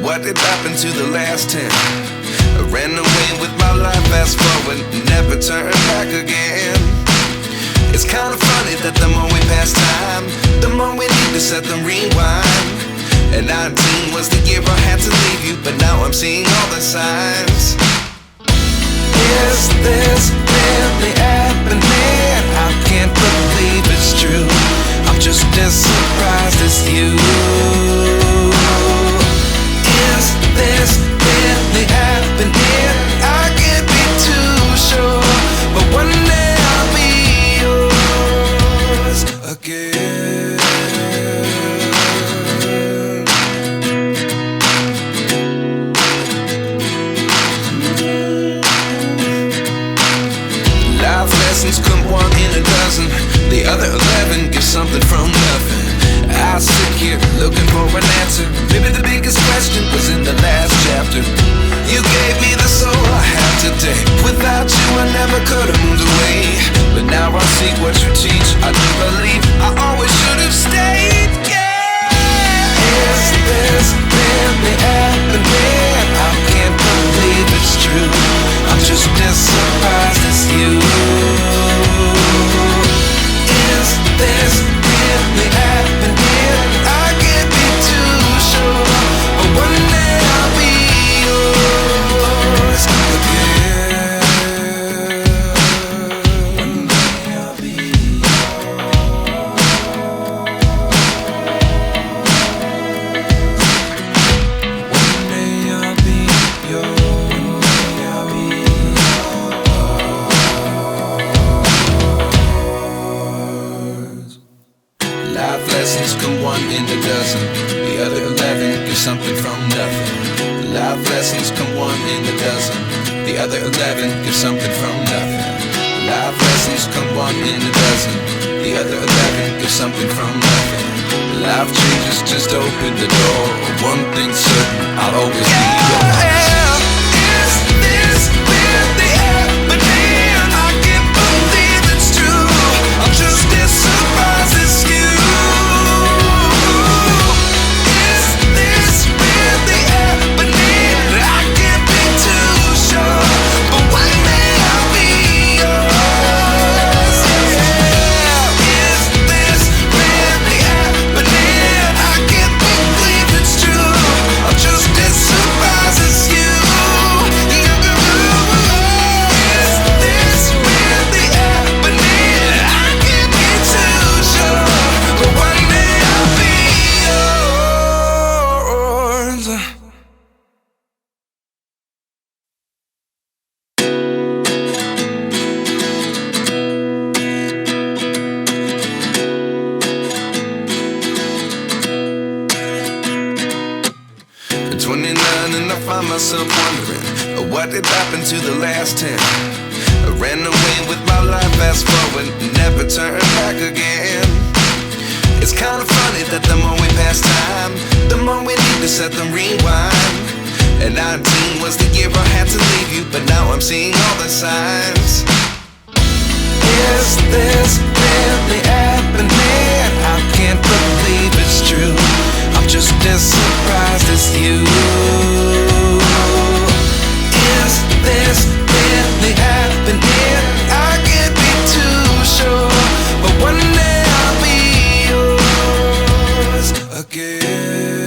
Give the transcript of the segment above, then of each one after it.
What did happen to the last 10? I ran away with my life, fast forward, never turn back again. It's kinda funny that the more we pass time, the more we need to set the rewind. And 19 was the year I had to leave you, but now I'm seeing all the signs. Is this really happening? I can't believe it's true. I'm just as surprised as you. Is this really happening? I can't be too sure, but one day I'll be yours again. Life lessons come one in a dozen. The other 11 give something from nothing. I sit here looking for an answer. Maybe the biggest question was in the last chapter. You gave me the soul I have today. Without you I never could have moved away. But now I see what you teach. I do believe I always should have stayed. Yeah. Is this really happening? I can't believe it's true. I'm just as surprised as you. Is this really happening? I can't be too sure, but one day I'll be yours again. One day I'll be yours. One day I'll be yours. One day I'll be yours. Life lessons come one in a dozen. The other 11 give something from nothing. Life lessons come one in a dozen. The other 11 give something from nothing. Life lessons come one in a dozen. The other 11 give something from nothing. Life changes just open the door. One thing's certain, I'll always be yours. Is this really happening? I can't believe it's true. I'm just as surprised as you. Myself wondering what did happen to the last 10. I ran away with my life, fast forward, never turn back again. It's kind of funny that the more we pass time, the more we need to set the rewind. And 19 was the year I had to leave you, but now I'm seeing all the signs. Is this really happening? I can't believe it's true. I'm just as surprised as you. Is this really happening? I can't be too sure, but one day I'll be yours again.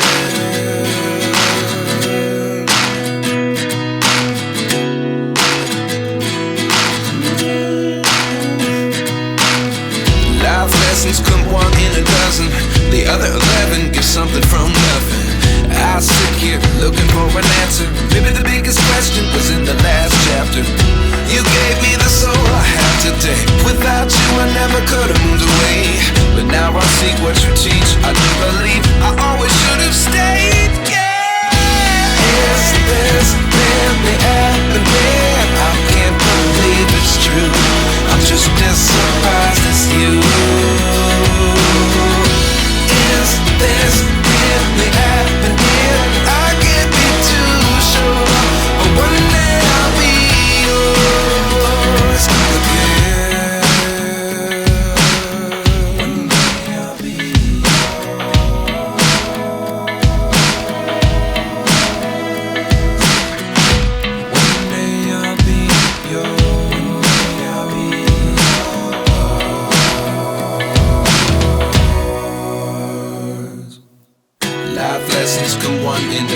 Life lessons come one in a dozen. The other 11 give something from nothing. I sit here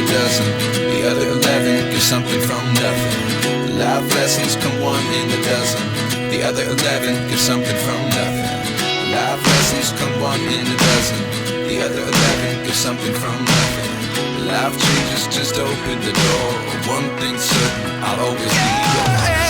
a dozen. The other 11 get something from nothing. Life lessons come one in a dozen. The other 11 get something from nothing. Life lessons come one in a dozen. The other 11 get something from nothing. Life changes, just open the door. One thing's certain, I'll always be yours.